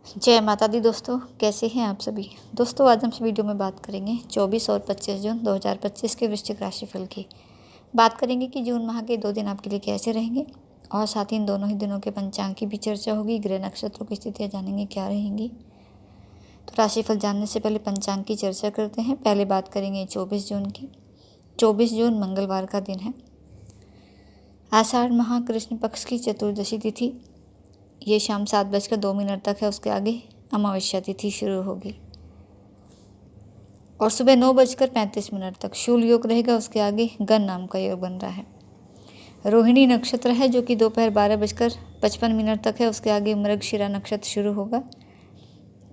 जय माता दी दोस्तों, कैसे हैं आप सभी। दोस्तों आज हम इस वीडियो में बात करेंगे 24 और 25 जून 2025 के वृश्चिक राशिफल की। बात करेंगे कि जून माह के 2 दिन आपके लिए कैसे रहेंगे और साथ ही इन दोनों ही दिनों के पंचांग की भी चर्चा होगी। ग्रह नक्षत्रों की स्थितियाँ जानेंगे क्या रहेंगी। तो राशिफल जानने से पहले पंचांग की चर्चा करते हैं। पहले बात करेंगे 24 जून की। 24 जून मंगलवार का दिन है। आषाढ़ माह कृष्ण पक्ष की चतुर्दशी तिथि ये शाम 7:02 तक है। उसके आगे अमावस्या तिथि शुरू होगी और सुबह 9:35 तक शूल योग रहेगा। उसके आगे गण नाम का योग बन रहा है। रोहिणी नक्षत्र है जो कि दोपहर 12:55 तक है। उसके आगे मृगशिरा नक्षत्र शुरू होगा।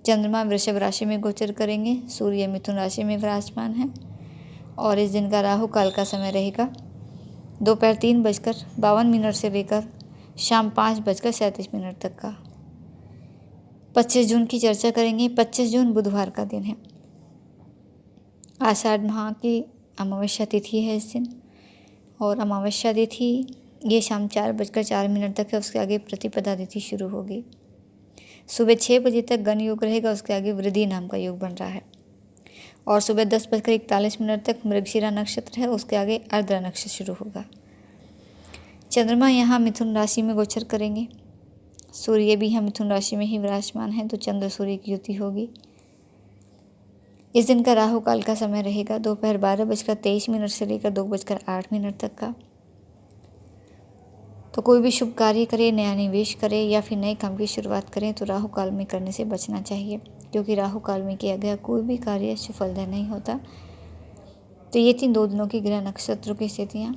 चंद्रमा वृषभ राशि में गोचर करेंगे। सूर्य मिथुन राशि में विराजमान है और इस दिन का राहु काल का समय रहेगा दोपहर 3:52 से लेकर शाम 5:37 तक का। 25 जून की चर्चा करेंगे। 25 जून बुधवार का दिन है। आषाढ़ माह की अमावस्या तिथि है इस दिन और अमावस्या तिथि ये शाम 4:04 तक है। उसके आगे प्रतिपदा तिथि शुरू होगी। सुबह 6 बजे तक गण योग रहेगा। उसके आगे वृद्धि नाम का योग बन रहा है और सुबह 10:41 तक मृगशिरा नक्षत्र है। उसके आगे आर्द्रा नक्षत्र शुरू होगा। चंद्रमा यहाँ मिथुन राशि में गोचर करेंगे। सूर्य भी यहाँ मिथुन राशि में ही विराजमान है तो चंद्र सूर्य की युति होगी। इस दिन का राहु काल का समय रहेगा दोपहर 12:23 से लेकर 2:08 तक का। तो कोई भी शुभ कार्य करें, नया निवेश करें या फिर नए काम की शुरुआत करें तो राहु काल में करने से बचना चाहिए, क्योंकि राहु काल में किया गया कोई भी कार्य सफलता नहीं होता। तो ये थी 2 दिनों की ग्रह नक्षत्रों की स्थितियाँ।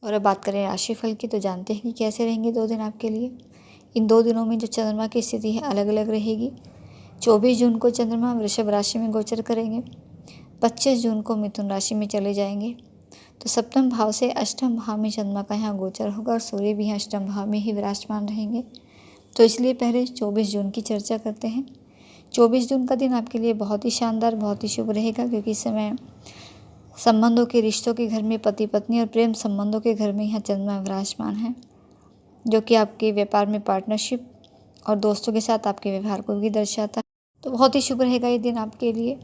और अब बात करें राशिफल की तो जानते हैं कि कैसे रहेंगे 2 दिन आपके लिए। इन 2 दिनों में जो चंद्रमा की स्थिति है अलग अलग रहेगी। 24 जून को चंद्रमा वृषभ राशि में गोचर करेंगे। 25 जून को मिथुन राशि में चले जाएंगे। तो सप्तम भाव से अष्टम भाव में चंद्रमा का यहाँ गोचर होगा और सूर्य भी यहाँ अष्टम भाव में ही विराजमान रहेंगे। तो इसलिए पहले 24 जून की चर्चा करते हैं। 24 जून का दिन आपके लिए बहुत ही शानदार, बहुत ही शुभ रहेगा, क्योंकि इस समय संबंधों के, रिश्तों के घर में, पति पत्नी और प्रेम संबंधों के घर में यहाँ चंद्रमा विराजमान है, जो कि आपके व्यापार में पार्टनरशिप और दोस्तों के साथ आपके व्यवहार को भी दर्शाता है। तो बहुत ही शुभ रहेगा ये दिन आपके लिए।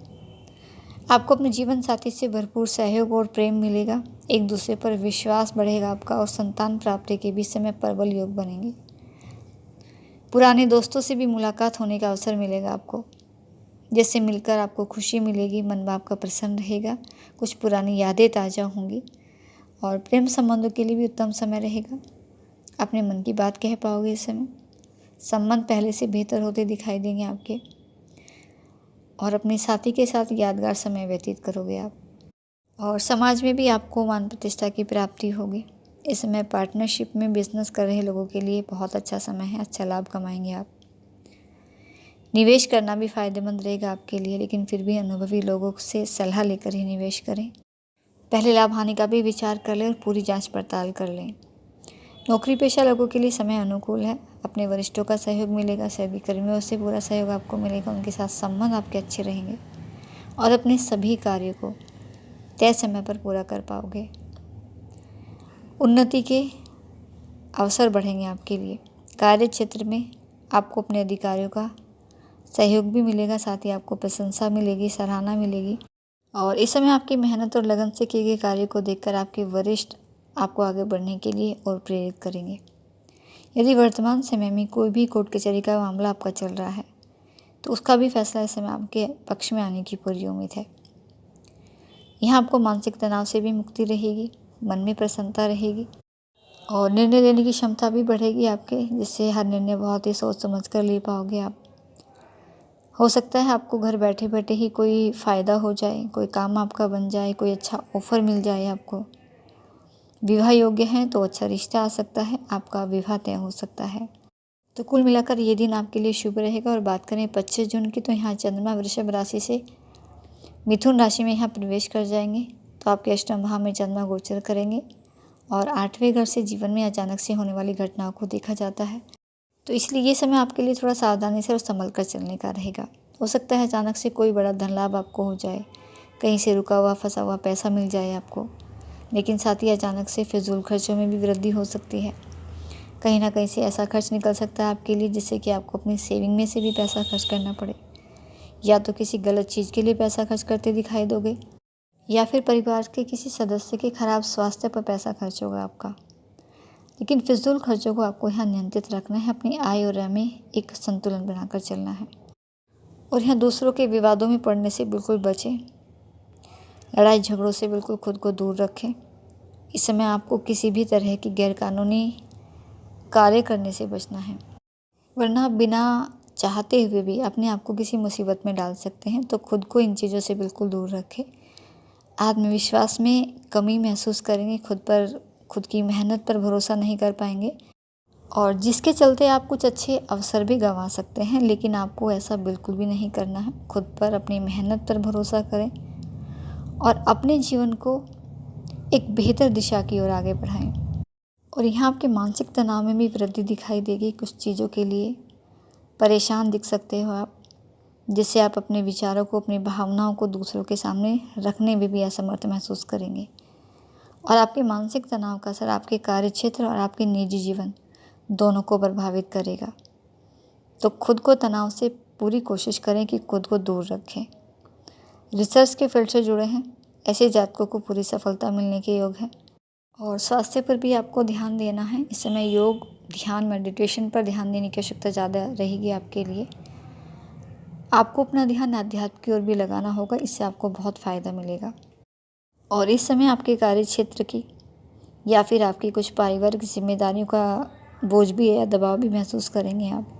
आपको अपने जीवन साथी से भरपूर सहयोग और प्रेम मिलेगा। एक दूसरे पर विश्वास बढ़ेगा आपका और संतान प्राप्ति के भी समय प्रबल योग बनेंगे। पुराने दोस्तों से भी मुलाकात होने का अवसर मिलेगा आपको, जिससे मिलकर आपको खुशी मिलेगी, मन भाव का प्रसन्न रहेगा, कुछ पुरानी यादें ताज़ा होंगी और प्रेम संबंधों के लिए भी उत्तम समय रहेगा। अपने मन की बात कह पाओगे इस समय। संबंध पहले से बेहतर होते दिखाई देंगे आपके और अपने साथी के साथ यादगार समय व्यतीत करोगे आप। और समाज में भी आपको मान प्रतिष्ठा की प्राप्ति होगी। इस समय पार्टनरशिप में बिजनेस कर रहे लोगों के लिए बहुत अच्छा समय है। अच्छा लाभ कमाएंगे आप। निवेश करना भी फायदेमंद रहेगा आपके लिए, लेकिन फिर भी अनुभवी लोगों से सलाह लेकर ही निवेश करें। पहले लाभ हानि का भी विचार कर लें और पूरी जांच पड़ताल कर लें। नौकरी पेशा लोगों के लिए समय अनुकूल है। अपने वरिष्ठों का सहयोग मिलेगा, सभी कर्मियों से पूरा सहयोग आपको मिलेगा। उनके साथ संबंध आपके अच्छे रहेंगे और अपने सभी कार्यों को तय समय पर पूरा कर पाओगे। उन्नति के अवसर बढ़ेंगे आपके लिए। कार्य क्षेत्र में आपको अपने अधिकारियों का सहयोग भी मिलेगा, साथ ही आपको प्रशंसा मिलेगी, सराहना मिलेगी। और इस समय आपकी मेहनत और लगन से किए गए कार्य को देखकर आपके वरिष्ठ आपको आगे बढ़ने के लिए और प्रेरित करेंगे। यदि वर्तमान समय में कोई भी कोर्ट कचहरी का मामला आपका चल रहा है तो उसका भी फैसला इस समय आपके पक्ष में आने की पूरी उम्मीद है। यहाँ आपको मानसिक तनाव से भी मुक्ति रहेगी, मन में प्रसन्नता रहेगी और निर्णय लेने की क्षमता भी बढ़ेगी आपके, जिससे हर निर्णय बहुत ही सोच समझ कर ले पाओगे आप। हो सकता है आपको घर बैठे बैठे ही कोई फ़ायदा हो जाए, कोई काम आपका बन जाए, कोई अच्छा ऑफ़र मिल जाए आपको। विवाह योग्य हैं तो अच्छा रिश्ता आ सकता है, आपका विवाह तय हो सकता है। तो कुल मिलाकर ये दिन आपके लिए शुभ रहेगा। और बात करें 25 जून की तो यहाँ चंद्रमा वृषभ राशि से मिथुन राशि में यहाँ प्रवेश कर जाएंगे। तो आपके अष्टम भाव में चंद्रमा गोचर करेंगे और 8वें घर से जीवन में अचानक से होने वाली घटनाओं को देखा जाता है। तो इसलिए ये समय आपके लिए थोड़ा सावधानी से और संभल कर चलने का रहेगा। हो सकता है अचानक से कोई बड़ा धन लाभ आपको हो जाए, कहीं से रुका हुआ फंसा हुआ पैसा मिल जाए आपको, लेकिन साथ ही अचानक से फिजूल खर्चों में भी वृद्धि हो सकती है। कहीं ना कहीं से ऐसा खर्च निकल सकता है आपके लिए जिससे कि आपको अपनी सेविंग में से भी पैसा खर्च करना पड़े, या तो किसी गलत चीज़ के लिए पैसा खर्च करते दिखाई दोगे, या फिर परिवार के किसी सदस्य के खराब स्वास्थ्य पर पैसा खर्च होगा आपका। लेकिन फिजूल खर्चों को आपको यहाँ नियंत्रित रखना है, अपनी आय और व्यय में एक संतुलन बनाकर चलना है। और यहाँ दूसरों के विवादों में पड़ने से बिल्कुल बचें, लड़ाई झगड़ों से बिल्कुल खुद को दूर रखें। इस समय आपको किसी भी तरह की गैरकानूनी कार्य करने से बचना है, वरना बिना चाहते हुए भी अपने आप को किसी मुसीबत में डाल सकते हैं। तो खुद को इन चीज़ों से बिल्कुल दूर रखें। आत्मविश्वास में कमी महसूस करेंगे, खुद की मेहनत पर भरोसा नहीं कर पाएंगे, और जिसके चलते आप कुछ अच्छे अवसर भी गंवा सकते हैं। लेकिन आपको ऐसा बिल्कुल भी नहीं करना है। खुद पर, अपनी मेहनत पर भरोसा करें और अपने जीवन को एक बेहतर दिशा की ओर आगे बढ़ाएं। और यहाँ आपके मानसिक तनाव में भी वृद्धि दिखाई देगी। कुछ चीज़ों के लिए परेशान दिख सकते हो आप, जिससे आप अपने विचारों को, अपनी भावनाओं को दूसरों के सामने रखने में भी असमर्थ महसूस करेंगे। और आपके मानसिक तनाव का असर आपके कार्य क्षेत्र और आपके निजी जीवन दोनों को प्रभावित करेगा। तो खुद को तनाव से पूरी कोशिश करें कि खुद को दूर रखें। रिसर्च के फील्ड से जुड़े हैं ऐसे जातकों को पूरी सफलता मिलने के योग है। और स्वास्थ्य पर भी आपको ध्यान देना है। इस समय योग, ध्यान, मेडिटेशन पर ध्यान देने की आवश्यकता ज़्यादा रहेगी आपके लिए। आपको अपना ध्यान अध्यात्म की ओर भी लगाना होगा, इससे आपको बहुत फ़ायदा मिलेगा। और इस समय आपके कार्य क्षेत्र की या फिर आपकी कुछ पारिवारिक जिम्मेदारियों का बोझ भी है या दबाव भी महसूस करेंगे आप।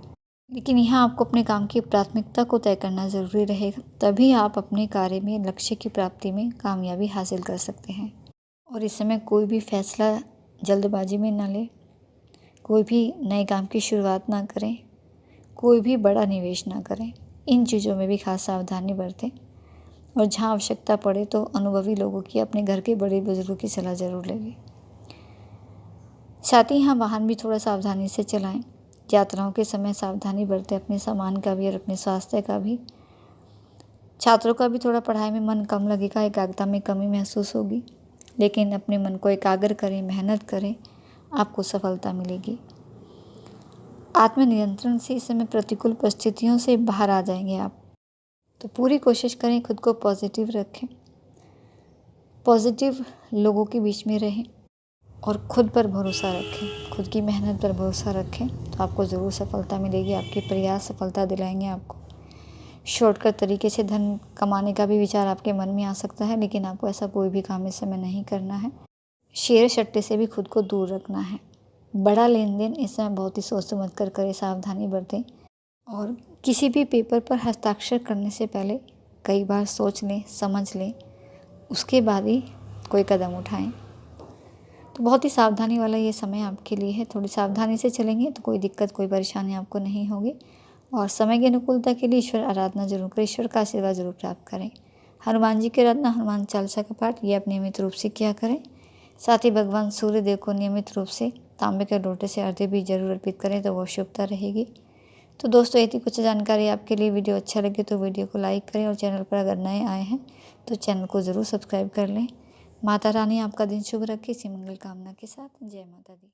लेकिन यहाँ आपको अपने काम की प्राथमिकता को तय करना ज़रूरी रहेगा, तभी आप अपने कार्य में लक्ष्य की प्राप्ति में कामयाबी हासिल कर सकते हैं। और इस समय कोई भी फैसला जल्दबाजी में ना लें, कोई भी नए काम की शुरुआत ना करें, कोई भी बड़ा निवेश ना करें। इन चीज़ों में भी खास सावधानी बरतें। और जहाँ आवश्यकता पड़े तो अनुभवी लोगों की, अपने घर के बड़े बुजुर्गों की सलाह ज़रूर ले लें। साथ ही यहाँ वाहन भी थोड़ा सावधानी से चलाएं। यात्राओं के समय सावधानी बरतें, अपने सामान का भी और अपने स्वास्थ्य का भी। छात्रों का भी थोड़ा पढ़ाई में मन कम लगेगा, एकाग्रता में कमी महसूस होगी, लेकिन अपने मन को एकाग्र करें, मेहनत करें, आपको सफलता मिलेगी। आत्मनियंत्रण से इस समय प्रतिकूल परिस्थितियों से बाहर आ जाएंगे आप। तो पूरी कोशिश करें खुद को पॉजिटिव रखें, पॉजिटिव लोगों के बीच में रहें और खुद पर भरोसा रखें, खुद की मेहनत पर भरोसा रखें, तो आपको ज़रूर सफलता मिलेगी। आपके प्रयास सफलता दिलाएंगे आपको। शॉर्टकट तरीके से धन कमाने का भी विचार आपके मन में आ सकता है, लेकिन आपको ऐसा कोई भी काम इस समय नहीं करना है। शेयर सट्टे से भी खुद को दूर रखना है। बड़ा लेन देन इस समय बहुत ही सोच समझ कर करें, सावधानी बरतें। और किसी भी पेपर पर हस्ताक्षर करने से पहले कई बार सोच लें, समझ लें, उसके बाद ही कोई कदम उठाएं। तो बहुत ही सावधानी वाला ये समय आपके लिए है। थोड़ी सावधानी से चलेंगे तो कोई दिक्कत, कोई परेशानी आपको नहीं होगी। और समय की अनुकूलता के लिए ईश्वर आराधना जरूर करें, ईश्वर का आशीर्वाद जरूर प्राप्त करें। हनुमान जी की आराधना, हनुमान चालीसा का पाठ ये आप नियमित रूप से किया करें। साथ ही भगवान सूर्य देव को नियमित रूप से तांबे के लोटे से अर्घ्य भी जरूर अर्पित करें, तो वो शुभता रहेगी। तो दोस्तों, यदि कुछ जानकारी आपके लिए वीडियो अच्छा लगे तो वीडियो को लाइक करें, और चैनल पर अगर नए आए हैं तो चैनल को ज़रूर सब्सक्राइब कर लें। माता रानी आपका दिन शुभ रखे, इसी मंगल कामना के साथ। जय माता दी।